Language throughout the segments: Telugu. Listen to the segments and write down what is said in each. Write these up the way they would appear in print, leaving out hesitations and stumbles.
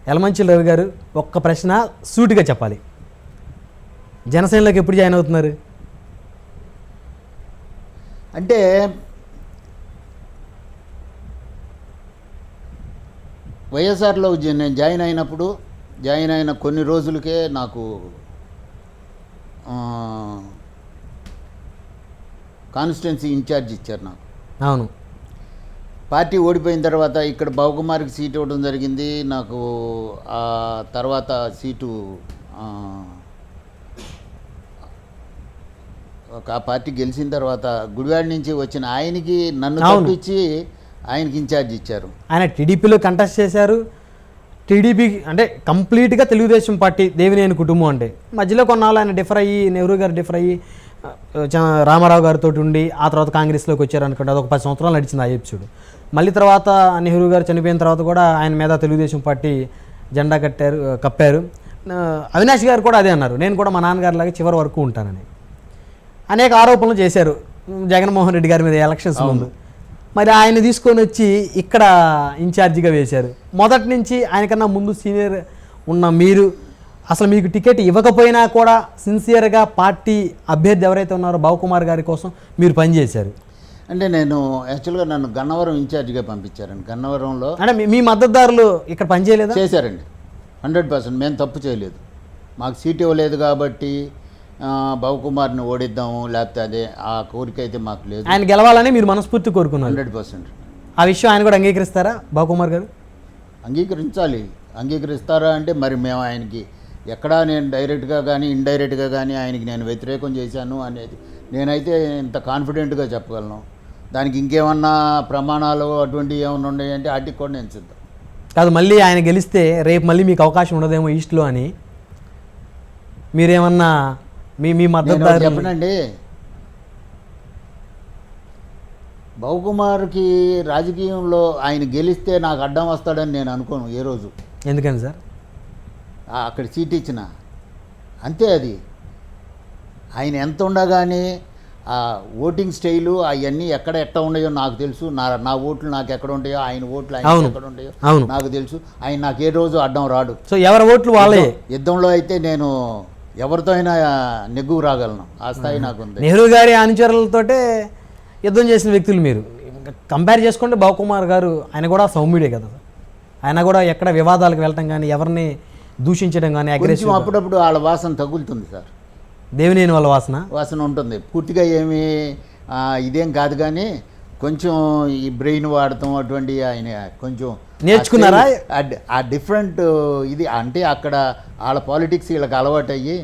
యలమంచిలి రవి గారు ఒక్క ప్రశ్న సూటిగా చెప్పాలి. జనసేనలోకి ఎప్పుడు జాయిన్ అవుతున్నారు? అంటే వైఎస్ఆర్లో నేను జాయిన్ అయిన కొన్ని రోజులకే నాకు కాన్స్టిట్యున్సీ ఇన్ఛార్జ్ ఇచ్చారు నాకు. అవును. పార్టీ ఓడిపోయిన తర్వాత ఇక్కడ బాబుకుమార్కి సీట్ ఇవ్వడం జరిగింది. నాకు ఆ తర్వాత సీటు ఆ పార్టీ గెలిచిన తర్వాత గుడివాడ నుంచి వచ్చిన ఆయనకి నన్ను తప్పించి ఆయనకి ఇన్ఛార్జ్ ఇచ్చారు. ఆయన టీడీపీలో కంటెస్ట్ చేశారు. టీడీపీ అంటే కంప్లీట్గా తెలుగుదేశం పార్టీ దేవినేని కుటుంబం అంటే మధ్యలో కొన్నాళ్ళు ఆయన డిఫర్ అయ్యి నెహ్రూ గారు డిఫర్ అయ్యి రామారావు గారితో ఉండి ఆ తర్వాత కాంగ్రెస్లోకి వచ్చారు అనుకుంటే అదొక 10 సంవత్సరాలు నడిచింది ఆ ఎపిసోడ్. మళ్ళీ తర్వాత నెహ్రూ గారు చనిపోయిన తర్వాత కూడా ఆయన మీద తెలుగుదేశం పార్టీ జెండా కప్పారు. అవినాష్ గారు కూడా అదే అన్నారు, నేను కూడా మా నాన్నగారిలాగా చివరి వరకు ఉంటానని. అనేక ఆరోపణలు చేశారు జగన్మోహన్ రెడ్డి గారి మీద ఎలక్షన్స్ ముందు. మరి ఆయన తీసుకొని వచ్చి ఇక్కడ ఇన్ఛార్జిగా వేశారు. మొదటి నుంచి ఆయనకన్నా ముందు సీనియర్ ఉన్న మీరు అసలు మీకు టికెట్ ఇవ్వకపోయినా కూడా సిన్సియర్గా పార్టీ అభ్యర్థి ఎవరైతే ఉన్నారో బాబుకుమార్ గారి కోసం మీరు పనిచేశారు. అంటే నేను యాక్చువల్గా నన్ను గన్నవరం ఇన్ఛార్జిగా పంపించారండి. గన్నవరంలో అంటే మీ మద్దతుదారులు ఇక్కడ పనిచేయలేదా? చేశారండి. 100%. మేము తప్పు చేయలేదు. మాకు సీట్ ఇవ్వలేదు కాబట్టి బాబుకుమార్ని ఓడిద్దాము, లేకపోతే అదే ఆ కోరిక అయితే మాకు లేదు. ఆయన గెలవాలని మీరు మనస్ఫూర్తి కోరుకున్నారు. 100%. ఆ విషయం ఆయన కూడా అంగీకరిస్తారా బాబుకుమార్ గారు? అంగీకరించాలి. అంగీకరిస్తారా అంటే మరి మేము ఆయనకి ఎక్కడా నేను డైరెక్ట్గా కానీ ఇండైరెక్ట్గా కానీ ఆయనకి నేను వ్యతిరేకం చేశాను అనేది నేనైతే ఇంత కాన్ఫిడెంట్గా చెప్పగలను. దానికి ఇంకేమన్నా ప్రమాణాలు అటువంటివి ఏమన్నా ఉన్నాయంటే వాటికి కూడా నేను సిద్ధం కాదు. మళ్ళీ ఆయన గెలిస్తే రేపు మళ్ళీ మీకు అవకాశం ఉండదేమో ఈస్ట్లో అని మీరేమన్నా మీ మద్దతు చెప్పనండి. బాబుకుమార్కి రాజకీయంలో ఆయన గెలిస్తే నాకు అడ్డం వస్తాడని నేను అనుకోను ఏ రోజు. ఎందుకని సార్? అక్కడ సీట్ ఇచ్చిన అంతే. అది ఆయన ఎంత ఉండగానే ఆ ఓటింగ్ స్టైలు అవన్నీ ఎట్ట ఉన్నాయో నాకు తెలుసు. నా ఓట్లు నాకు ఎక్కడ ఉంటాయో, ఆయన ఓట్లు ఆయన ఎక్కడ ఉంటాయో నాకు తెలుసు. ఆయన నాకు ఏ రోజు అడ్డం రాడు. సో ఎవరి ఓట్లు వాళ్ళే. యుద్ధంలో అయితే నేను ఎవరితో అయినా నెగ్గు రాగలను. ఆ స్థాయి నాకు ఉంది. నెహ్రూ గారి అనుచరులతోటే యుద్ధం చేసిన వ్యక్తులు మీరు. కంపేర్ చేసుకుంటే బాబుకుమార్ గారు ఆయన కూడా సౌమ్యుడే కదా. ఆయన కూడా ఎక్కడ వివాదాలకు వెళ్ళటం కానీ ఎవరిని దూషించడం కానీ అగ్రెసివ్ అప్పుడప్పుడు వాళ్ళ వాసన తగులుతుంది సార్. దేవినేని వాళ్ళ వాసన ఉంటుంది. పూర్తిగా ఏమి ఇదేం కాదు కానీ కొంచెం ఈ బ్రెయిన్ వాడటం అటువంటి ఆయన కొంచెం నేర్చుకున్నారా? ఆ డిఫరెంట్ ఇది అంటే అక్కడ వాళ్ళ పాలిటిక్స్ వీళ్ళకి అలవాటు అయ్యి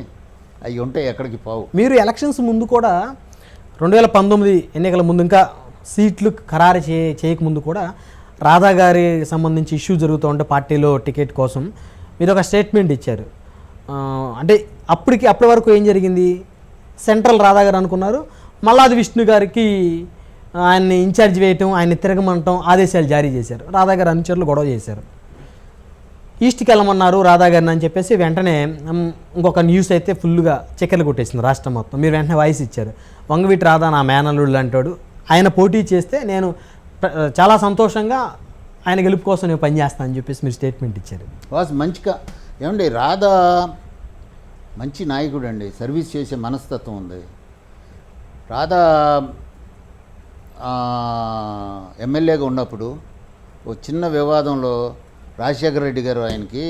అవి ఉంటాయి, ఎక్కడికి పోవు. మీరు ఎలక్షన్స్ ముందు కూడా 2019 ఎన్నికల ముందు ఇంకా సీట్లు ఖరారు చేయకముందు కూడా రాధా గారి సంబంధించి ఇష్యూ జరుగుతూ ఉంటే పార్టీలో టికెట్ కోసం మీరు ఒక స్టేట్మెంట్ ఇచ్చారు. అంటే అప్పటి వరకు ఏం జరిగింది? సెంట్రల్ రాధా గారు అనుకున్నారు, మల్లాది విష్ణు గారికి ఆయన్ని ఇన్ఛార్జ్ వేయటం, ఆయన్ని తిరగమంటం ఆదేశాలు జారీ చేశారు. రాధా గారు అనుచరులు గొడవ చేశారు. ఈస్ట్కి వెళ్ళమన్నారు రాధా గారిని అని చెప్పేసి వెంటనే ఇంకొక న్యూస్ అయితే ఫుల్గా చక్కెరలు కొట్టేసింది రాష్ట్రం మొత్తం. మీరు వెంటనే వాయిస్ ఇచ్చారు, వంగవీటి రాధా నా మేనల్లుడు అంటాడు, ఆయన పోటీ చేస్తే నేను చాలా సంతోషంగా ఆయన గెలుపు కోసం నేను పనిచేస్తాను అని చెప్పేసి మీరు స్టేట్మెంట్ ఇచ్చారు. మంచిగా ఏమండి, రాధా మంచి నాయకుడు అండి, సర్వీస్ చేసే మనస్తత్వం ఉంది. రాధా ఎమ్మెల్యేగా ఉన్నప్పుడు ఒక చిన్న వివాదంలో రాజశేఖర రెడ్డి గారు ఆయనకి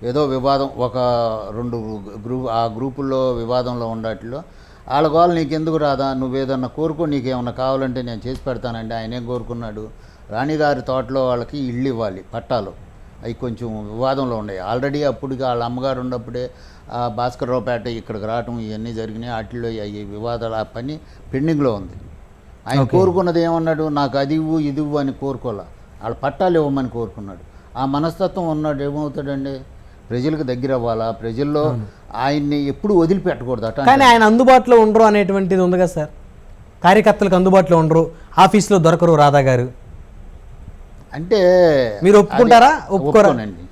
ఏదో వివాదం ఒక 2 గ్రూపుల్లో వివాదంలో ఉండట్లో వాళ్ళ గోలు నీకెందుకు రాదా, నువ్వేదన్నా కోరుకో, నీకేమన్నా కావాలంటే నేను చేసి పెడతానండి. ఆయనేం కోరుకున్నాడు, రాణిగారి తోటలో వాళ్ళకి ఇళ్ళు ఇవ్వాలి పట్టాలు, అవి కొంచెం వివాదంలో ఉన్నాయి. ఆల్రెడీ అప్పటికి వాళ్ళ అమ్మగారు ఉన్నప్పుడే భాస్కర్రావుపేట ఇక్కడికి రావటం ఇవన్నీ జరిగినాయి. వాటిలో అవి వివాదాలు ఆ పని పెండింగ్లో ఉంది. ఆయన కోరుకున్నది ఏమన్నాడు, నాకు అది ఇవ్వు ఇది ఇవ్వు అని కోరుకోలే, వాళ్ళ పట్టాలు ఇవ్వమని కోరుకున్నాడు. ఆ మనస్తత్వం ఉన్నాడు ఏమవుతాడండి, ప్రజలకు దగ్గర అవ్వాలా, ప్రజల్లో ఆయన్ని ఎప్పుడు వదిలిపెట్టకూడదు. అట కానీ ఆయన అందుబాటులో ఉండరు అనేటువంటిది ఉంది కదా సార్, కార్యకర్తలకు అందుబాటులో ఉండరు, ఆఫీస్లో దొరకరు రాధా గారు అంటే మీరు ఒప్పుకుంటారా? ఒప్పుకోనండి.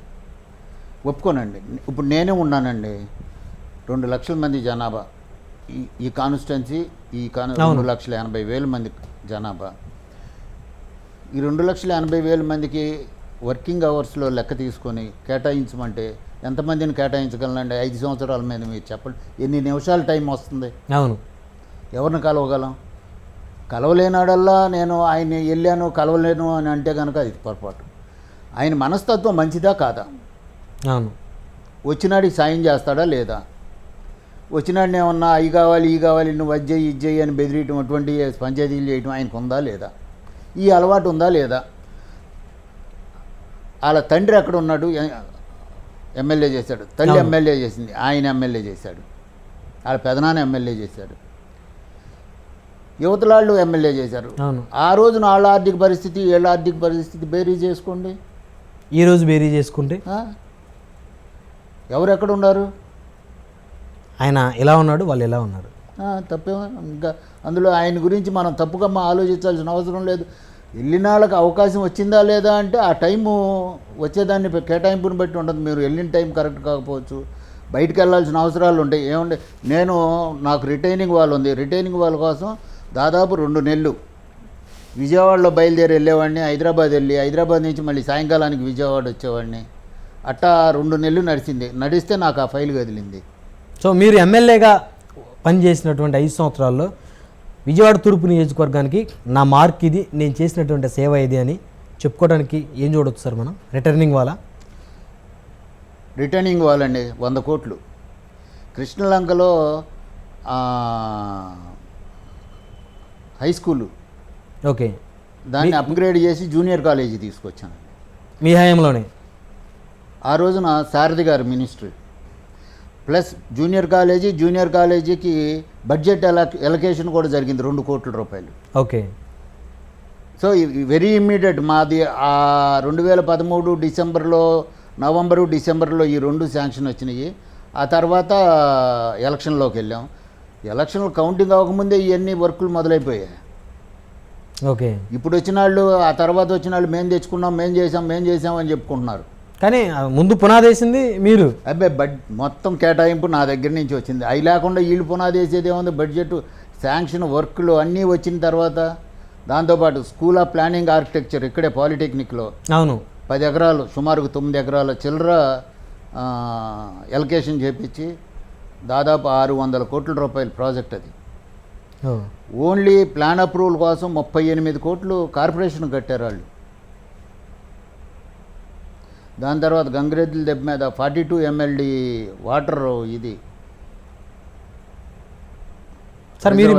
ఇప్పుడు నేనే ఉన్నానండి, 2 లక్షల మంది జనాభా ఈ కాన్స్టిట్యున్సీ, 2,80,000 మంది జనాభా. ఈ 2,80,000 మందికి వర్కింగ్ అవర్స్లో లెక్క తీసుకొని కేటాయించమంటే ఎంతమందిని కేటాయించగలనండి? 5 సంవత్సరాల మీద మీరు చెప్పండి, ఎన్ని నిమిషాల టైం వస్తుంది? అవును. ఎవరిని కలవగలం? కలవలేనాడల్లా నేను ఆయన వెళ్ళాను కలవలేను అని అంటే కనుక అది పొరపాటు. ఆయన మనస్తత్వం మంచిదా కాదా? అవును. వచ్చినాడికి సాయం చేస్తాడా లేదా? వచ్చినాడిని ఏమన్నా అవి కావాలి ఈ కావాలి నువ్వు అది చెయ్యి ఇది చెయ్యి అని బెదిరియటం అటువంటి పంచాయతీలు చేయటం ఆయనకు ఉందా లేదా? ఈ అలవాటు ఉందా లేదా? వాళ్ళ తండ్రి ఎక్కడ ఉన్నాడు? ఎమ్మెల్యే చేశాడు. తల్లి ఎమ్మెల్యే చేసింది, ఆయన ఎమ్మెల్యే చేశాడు. వాళ్ళ పెదనాన్న ఎమ్మెల్యే చేశాడు. యువతలాళ్ళు ఎమ్మెల్యే చేశారు. అవును. ఆ రోజున వాళ్ళ ఆర్థిక పరిస్థితి వీళ్ళ ఆర్థిక పరిస్థితి బేరీ చేసుకోండి. ఈరోజు బేరీ చేసుకుంటే ఎవరు ఎక్కడ ఉన్నారు? ఆయన ఎలా ఉన్నాడు, వాళ్ళు ఎలా ఉన్నారు. తప్పేమో. ఇంకా అందులో ఆయన గురించి మనం తప్పుగా ఆలోచించాల్సిన అవసరం లేదు. వెళ్ళిన వాళ్ళకి అవకాశం వచ్చిందా లేదా అంటే ఆ టైము వచ్చేదాన్ని కేటాయింపుని బట్టి ఉండదు. మీరు వెళ్ళిన టైం కరెక్ట్ కాకపోవచ్చు, బయటికి వెళ్ళాల్సిన అవసరాలు ఉంటాయి. ఏమంటే నాకు రిటైనింగ్ వాల్ ఉంది, రిటైనింగ్ వాల్ కోసం దాదాపు 2 నెలలు విజయవాడలో బయలుదేరి వెళ్ళేవాడిని, హైదరాబాద్ వెళ్ళి హైదరాబాద్ నుంచి మళ్ళీ సాయంకాలానికి విజయవాడ వచ్చేవాడిని. అట్టా 2 నెలలు నడిస్తే నాకు ఆ ఫైల్ కదిలింది. సో మీరు ఎమ్మెల్యేగా పనిచేసినటువంటి 5 సంవత్సరాల్లో విజయవాడ తూర్పు నియోజకవర్గానికి నా మార్క్ ఇది, నేను చేసినటువంటి సేవ ఇది అని చెప్పుకోవడానికి ఏం చూడవచ్చు సార్ మనం? రిటర్నింగ్ వాళ్ళండి 100 కోట్లు. కృష్ణలంకలో హై స్కూలు ఓకే, దాన్ని అప్గ్రేడ్ చేసి జూనియర్ కాలేజీ తీసుకొచ్చాను మీ హయాంలోనే. ఆ రోజున సారథి గారు మినిస్ట్రీ ప్లస్ జూనియర్ కాలేజీకి బడ్జెట్ ఎలకేషన్ కూడా జరిగింది 2 కోట్ల రూపాయలు. ఓకే. సో వెరీ ఇమ్మీడియట్ మాది 2013 నవంబరు డిసెంబర్లో ఈ 2 శాంక్షన్ వచ్చినాయి. ఆ తర్వాత ఎలక్షన్లోకి వెళ్ళాం. ఎలక్షన్లు కౌంటింగ్ అవ్వకముందే ఇవన్నీ వర్కులు మొదలైపోయాయి. ఓకే. ఇప్పుడు వచ్చిన వాళ్ళు ఆ తర్వాత వచ్చిన వాళ్ళు మేము తెచ్చుకున్నాం, మేము చేసాం అని చెప్పుకుంటున్నారు. కానీ ముందు పునాది వేసింది మీరు. అబ్బాయి మొత్తం కేటాయింపు నా దగ్గర నుంచి వచ్చింది. అవి లేకుండా వీళ్ళు పునాది వేసేది ఏముంది? బడ్జెట్ శాంక్షన్ వర్క్లు అన్నీ వచ్చిన తర్వాత దాంతోపాటు స్కూల్ ఆఫ్ ప్లానింగ్ ఆర్కిటెక్చర్ ఇక్కడే పాలిటెక్నిక్లో అవును 10 ఎకరాలు సుమారుగా 9 ఎకరాల చిల్లర ఎలకేషన్ చేపించి దాదాపు 600 కోట్ల రూపాయల ప్రాజెక్ట్ అది. ఓన్లీ ప్లాన్ అప్రూవల్ కోసం 38 కోట్లు కార్పొరేషన్ కట్టారు వాళ్ళు. దాని తర్వాత గంగిరెద్దుల దెబ్బ మీద 42 MLD వాటర్ ఇది సార్ మీరు